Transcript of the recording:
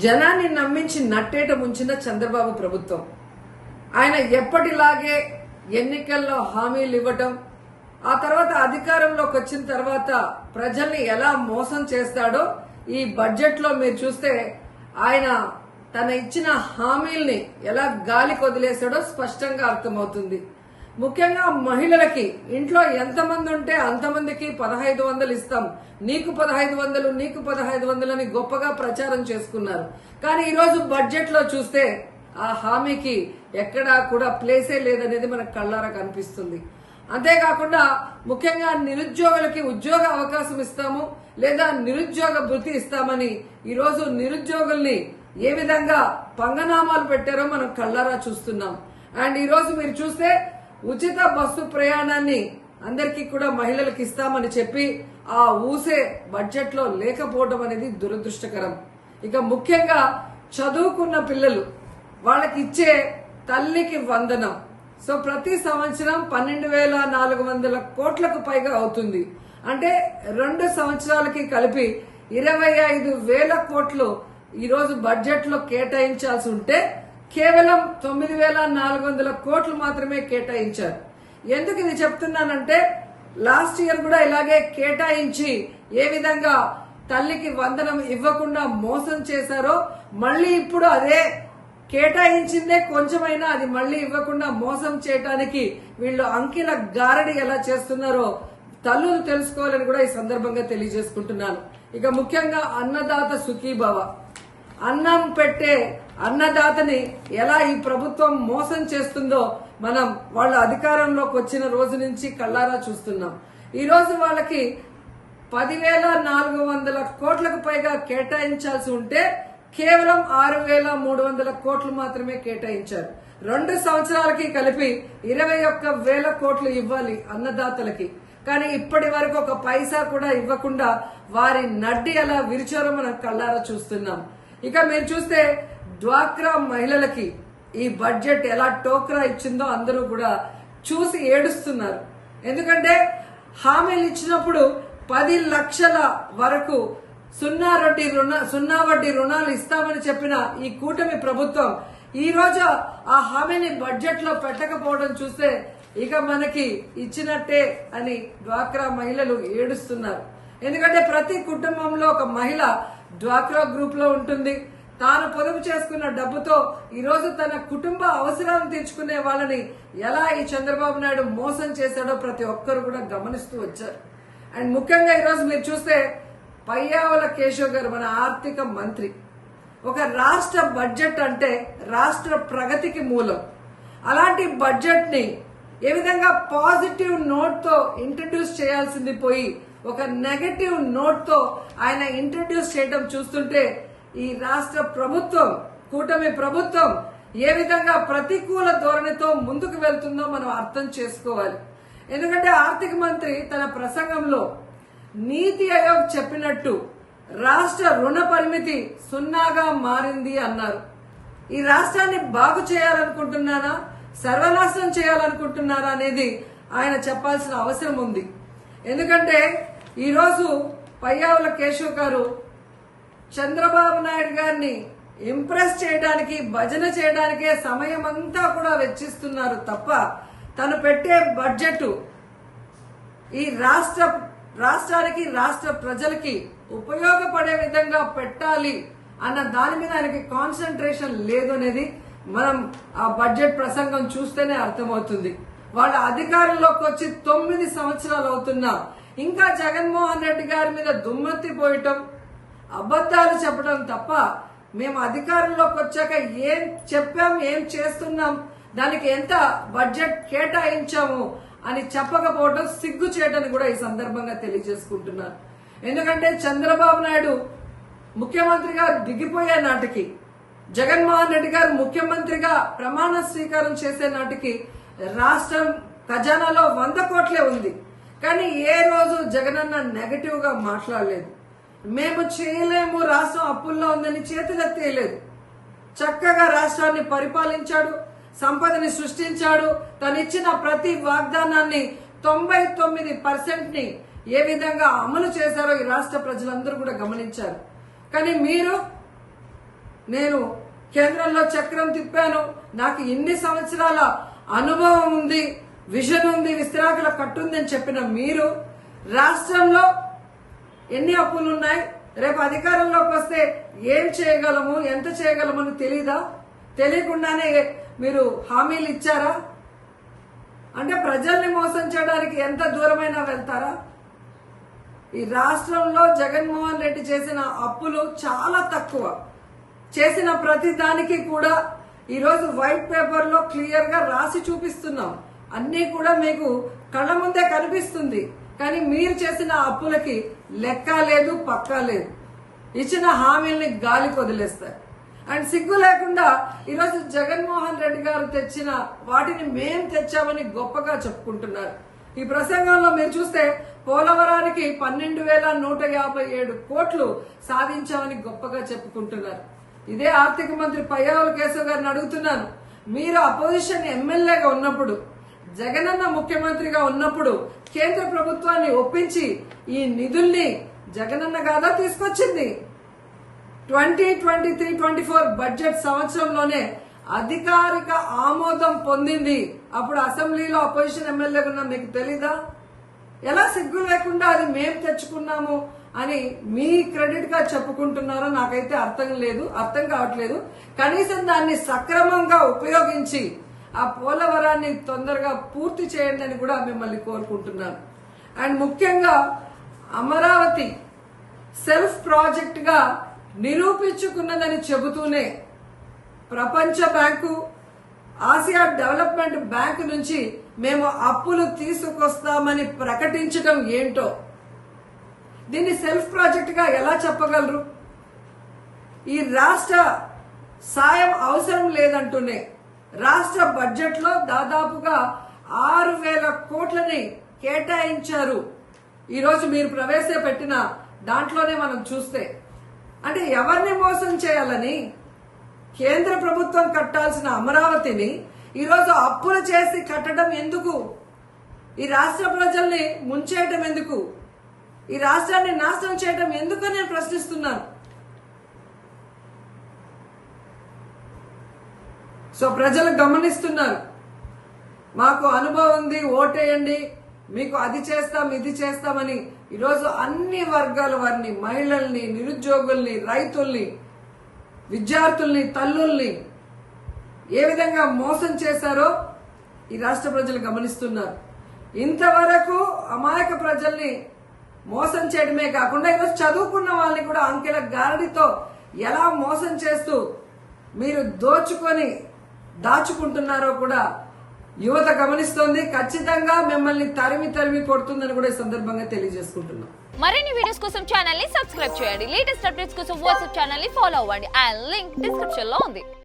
జనాన్ని నమ్మించి నట్టేట ముంచిన చంద్రబాబు ప్రభుత్వం ఆయన ఎప్పటిలాగే ఎన్నికల్లో హామీలు ఇవ్వటం, ఆ తర్వాత అధికారంలోకి వచ్చిన తర్వాత ప్రజల్ని ఎలా మోసం చేస్తాడో ఈ బడ్జెట్ లో మీరు చూస్తే ఆయన తన ఇచ్చిన హామీల్ని ఎలా గాలికి వదిలేశాడో స్పష్టంగా అర్థమవుతుంది. ముఖ్యంగా మహిళలకి ఇంట్లో ఎంతమంది ఉంటే అంతమందికి 1500 ఇస్తాం, నీకు 1500 నీకు 1500 అని గొప్పగా ప్రచారం చేసుకున్నారు. కానీ ఈరోజు బడ్జెట్ లో చూస్తే ఆ హామీకి ఎక్కడా కూడా ప్లేసే లేదనేది మనకు కళ్ళారా కనిపిస్తుంది. అంతేకాకుండా ముఖ్యంగా నిరుద్యోగులకి ఉద్యోగ అవకాశం ఇస్తాము లేదా నిరుద్యోగ భృతి ఇస్తామని ఈరోజు నిరుద్యోగుల్ని ఏ విధంగా పంగనామాలు పెట్టారో మనం కళ్ళారా చూస్తున్నాం. అండ్ ఈరోజు మీరు చూస్తే ఉచిత బస్సు ప్రయాణాన్ని అందరికీ కూడా మహిళలకు ఇస్తామని చెప్పి ఆ ఊసే బడ్జెట్ లో లేకపోవడం అనేది దురదృష్టకరం. ఇక ముఖ్యంగా చదువుకున్న పిల్లలు వాళ్ళకి ఇచ్చే తల్లికి వందనం సో ప్రతి సంవత్సరం 12,400 కోట్లకు పైగా అవుతుంది. అంటే 2 సంవత్సరాలకి కలిపి 25,000 కోట్లు ఈరోజు బడ్జెట్ లో కేటాయించాల్సి ఉంటే కేవలం 9,400 కోట్లు మాత్రమే కేటాయించారు. ఎందుకు ఇది చెప్తున్నానంటే లాస్ట్ ఇయర్ కూడా ఇలాగే కేటాయించి ఏ విధంగా తల్లికి వందనం ఇవ్వకుండా మోసం చేశారో మళ్ళీ ఇప్పుడు అదే కేటాయించిందే కొంచెమైనా అది మళ్ళీ ఇవ్వకుండా మోసం చేయడానికి వీళ్ళు అంకెల గారడి ఎలా చేస్తున్నారో తల్లులు తెలుసుకోవాలని కూడా ఈ సందర్భంగా తెలియజేసుకుంటున్నాను. ఇక ముఖ్యంగా అన్నదాత సుఖీభవ, అన్నం పెట్టే అన్నదాతని ఎలా ఈ ప్రభుత్వం మోసం చేస్తుందో మనం వాళ్ళ అధికారంలోకి వచ్చిన రోజు నుంచి కళ్ళారా చూస్తున్నాం. ఈ రోజు వాళ్ళకి 10,400 కోట్లకు పైగా కేటాయించాల్సి ఉంటే కేవలం 6,300 కోట్లు మాత్రమే కేటాయించారు. 2 సంవత్సరాలకి కలిపి 21,000 కోట్లు ఇవ్వాలి అన్నదాతలకి. కానీ ఇప్పటి వరకు ఒక పైసా కూడా ఇవ్వకుండా వారి నడ్డి ఎలా విరిచారో మనం కళ్ళారా చూస్తున్నాం. ఇక మీరు చూస్తే డ్వాక్రా మహిళలకి ఈ బడ్జెట్ ఎలా టోక్రా ఇచ్చిందో అందరూ కూడా చూసి ఏడుస్తున్నారు. ఎందుకంటే హామీలు ఇచ్చినప్పుడు 10 లక్షల వరకు సున్నా వడ్డీ రుణాలు ఇస్తామని చెప్పిన ఈ కూటమి ప్రభుత్వం ఈ రోజు ఆ హామీని బడ్జెట్ లో పెట్టకపోవడం చూస్తే ఇక మనకి ఇచ్చినట్టే అని డ్వాక్రా మహిళలు ఏడుస్తున్నారు. ఎందుకంటే ప్రతి కుటుంబంలో ఒక మహిళ డ్వాక్రా గ్రూప్ లో ఉంటుంది. తాను పొదుపు చేసుకున్న డబ్బుతో ఈ రోజు తన కుటుంబ అవసరాలను తీర్చుకునే వాళ్ళని ఎలా ఈ చంద్రబాబు నాయుడు మోసం చేశాడో ప్రతి ఒక్కరు కూడా గమనిస్తూ వచ్చారు. అండ్ ముఖ్యంగా ఈరోజు మీరు చూస్తే పయ్యావుల కేశవ్ గారు మన ఆర్థిక మంత్రి, ఒక రాష్ట్ర బడ్జెట్ అంటే రాష్ట్ర ప్రగతికి మూలం. అలాంటి బడ్జెట్ ని ఏ విధంగా పాజిటివ్ నోట్ తో ఇంట్రడ్యూస్ చేయాల్సింది పోయి ఒక నెగటివ్ నోట్ తో ఆయన ఇంట్రడ్యూస్ చేయడం చూస్తుంటే ఈ రాష్ట్ర ప్రభుత్వం కూటమి ప్రభుత్వం ఏ విధంగా ప్రతికూల ధోరణితో ముందుకు వెళ్తుందో మనం అర్థం చేసుకోవాలి. ఎందుకంటే ఆర్థిక మంత్రి తన ప్రసంగంలో నీతి ఆయోగ్ చెప్పినట్టు రాష్ట్ర రుణ పరిమితి 0గా మారింది అన్నారు. ఈ రాష్ట్రాన్ని బాగు చేయాలనుకుంటున్నారా, సర్వనాశనం చేయాలనుకుంటున్నారా అనేది ఆయన చెప్పాల్సిన అవసరం ఉంది. ఎందుకంటే ఈరోజు పయ్యావుల కేశవ్ గారు చంద్రబాబు నాయుడు గారిని ఇంప్రెస్ చేయడానికి భజన చేయడానికే సమయం అంతా కూడా వెచ్చిస్తున్నారు తప్ప తను పెట్టే బడ్జెట్ ఈ రాష్ట్రానికి రాష్ట్ర ప్రజలకి ఉపయోగపడే విధంగా పెట్టాలి అన్న దాని మీద ఆయనకి కాన్సన్ట్రేషన్ లేదు అనేది మనం ఆ బడ్జెట్ ప్రసంగం చూస్తేనే అర్థమవుతుంది. వాళ్ళ అధికారంలోకి వచ్చి 9 సంవత్సరాలు అవుతున్నా ఇంకా జగన్మోహన్ రెడ్డి గారి మీద దుమ్మెత్తి పోయటం, అబద్దాలు చెప్పడం తప్ప మేము అధికారంలోకి వచ్చాక ఏం చెప్పాం, ఏం చేస్తున్నాం, దానికి ఎంత బడ్జెట్ కేటాయించాము అని చెప్పకపోవడం సిగ్గు చేయడానికి కూడా ఈ సందర్భంగా తెలియజేసుకుంటున్నాను. ఎందుకంటే చంద్రబాబు నాయుడు ముఖ్యమంత్రిగా దిగిపోయే నాటికి, జగన్మోహన్ రెడ్డి గారు ముఖ్యమంత్రిగా ప్రమాణ స్వీకారం చేసే నాటికి రాష్ట్రం ఖజానాలో 100 కోట్లే ఉంది. కానీ ఏ రోజు జగనన్న నెగటివ్ గా మాట్లాడలేదు. మేము చేయలేము, రాష్ట్రం అప్పుల్లో ఉందని చేతులెత్తేయలేదు. చక్కగా రాష్ట్రాన్ని పరిపాలించాడు, సంపదని సృష్టించాడు. తనిచ్చిన ప్రతి వాగ్దానాన్ని 99% ని ఏ విధంగా అమలు చేశారో ఈ రాష్ట్ర ప్రజలందరూ కూడా గమనించారు. కానీ మీరు నేను కేంద్రంలో చక్రం తిప్పాను, నాకు ఇన్ని సంవత్సరాల అనుభవం ఉంది, విజన్ ఉంది, విస్తరాకుల కట్టుంది అని చెప్పిన మీరు రాష్ట్రంలో ఎన్ని అప్పులు ఉన్నాయి, రేపు అధికారంలోకి వస్తే ఏం చేయగలము, ఎంత చేయగలము అని తెలీదా? తెలియకుండానే మీరు హామీలు ఇచ్చారా? అంటే ప్రజల్ని మోసం చేయడానికి ఎంత దూరమైనా వెళ్తారా? ఈ రాష్ట్రంలో జగన్మోహన్ రెడ్డి చేసిన అప్పులు చాలా తక్కువ. చేసిన ప్రతి దానికి కూడా ఈరోజు వైట్ పేపర్ లో క్లియర్ గా రాసి చూపిస్తున్నాం. అన్నీ కూడా మీకు కళ్ళ ముందే కనిపిస్తుంది. కానీ మీరు చేసిన అప్పులకి లెక్క లేదు, పక్కా లేదు. ఇచ్చిన హామీల్ని గాలికి వదిలేస్తారు. అండ్ సిగ్గు లేకుండా ఈరోజు జగన్మోహన్ రెడ్డి గారు తెచ్చిన వాటిని మేం తెచ్చామని గొప్పగా చెప్పుకుంటున్నారు. ఈ ప్రసంగంలో మీరు చూస్తే పోలవరానికి 12,157 కోట్లు సాధించామని గొప్పగా చెప్పుకుంటున్నారు. ఇదే ఆర్థిక మంత్రి పయ్యావుల కేశవ్ గారిని అడుగుతున్నాను, మీరు అపోజిషన్ ఎమ్మెల్యేగా ఉన్నప్పుడు, జగనన్న ముఖ్యమంత్రిగా ఉన్నప్పుడు కేంద్ర ప్రభుత్వాన్ని ఒప్పించి ఈ నిధుల్ని జగనన్న కాదా తీసుకొచ్చింది? 2023-24 బడ్జెట్ సంవత్సరంలోనే అధికారిక ఆమోదం పొందింది. అప్పుడు అసెంబ్లీలో అపోజిషన్ ఎమ్మెల్యేగా ఉన్న మీకు తెలీదా? ఎలా సిగ్గు లేకుండా అది మేం తెచ్చుకున్నాము అని మీ క్రెడిట్ గా చెప్పుకుంటున్నారో నాకైతే అర్థం కావట్లేదు. కనీసం దాన్ని సక్రమంగా ఉపయోగించి ఆ పోలవరాన్ని తొందరగా పూర్తి చేయండి అని కూడా మిమ్మల్ని కోరుకుంటున్నాను. అండ్ ముఖ్యంగా అమరావతి సెల్ఫ్ ప్రాజెక్ట్ గా నిరూపించుకున్నదని చెబుతూనే ప్రపంచ బ్యాంకు, ఆసియా డెవలప్మెంట్ బ్యాంకు నుంచి మేము అప్పులు తీసుకొస్తామని ప్రకటించడం ఏంటో, దీన్ని సెల్ఫ్ ప్రాజెక్ట్ గా ఎలా చెప్పగలరు? ఈ రాష్ట్ర సాయం అవసరం లేదంటూనే రాష్ట్ర బడ్జెట్ లో దాదాపుగా 6,000 కోట్లని కేటాయించారు. ఈరోజు మీరు ప్రవేశపెట్టిన దాంట్లోనే మనం చూస్తే, అంటే ఎవరిని మోసం చేయాలని? కేంద్ర ప్రభుత్వం కట్టాల్సిన అమరావతిని ఈరోజు అప్పులు చేసి కట్టడం ఎందుకు? ఈ రాష్ట్ర ప్రజల్ని ముంచేయటం ఎందుకు? ఈ రాష్ట్రాన్ని నాశనం చేయడం ఎందుకు నేను ప్రశ్నిస్తున్నాను. సో ప్రజలు గమనిస్తున్నారు, మాకు అనుభవం ఉంది, ఓటేయండి, మీకు అది చేస్తాం ఇది చేస్తామని ఈరోజు అన్ని వర్గాల వారిని, మహిళల్ని, నిరుద్యోగుల్ని, రైతుల్ని, విద్యార్థుల్ని, తల్లుల్ని ఏ విధంగా మోసం చేశారో ఈ రాష్ట్ర ప్రజలు గమనిస్తున్నారు. ఇంతవరకు అమాయక ప్రజల్ని మోసం చేయడమే కాకుండా ఈరోజు చదువుకున్న వాళ్ళని కూడా అంకెల గారడితో ఎలా మోసం చేస్తూ మీరు దాచుకుంటున్నారో కూడా యువత గమనిస్తోంది. ఖచ్చితంగా మిమ్మల్ని తరిమి కొడుతుందని కూడా ఈ సందర్భంగా తెలియజేసుకుంటున్నాం. మరిన్ని వీడియోస్ కోసం ఛానల్ ని సబ్స్క్రైబ్ చేయండి. లేటెస్ట్ అప్డేట్స్ కోసం వాట్సాప్ ఛానల్ ని ఫాలో అవ్వండి. ఆ లింక్ డిస్క్రిప్షన్ లో ఉంది.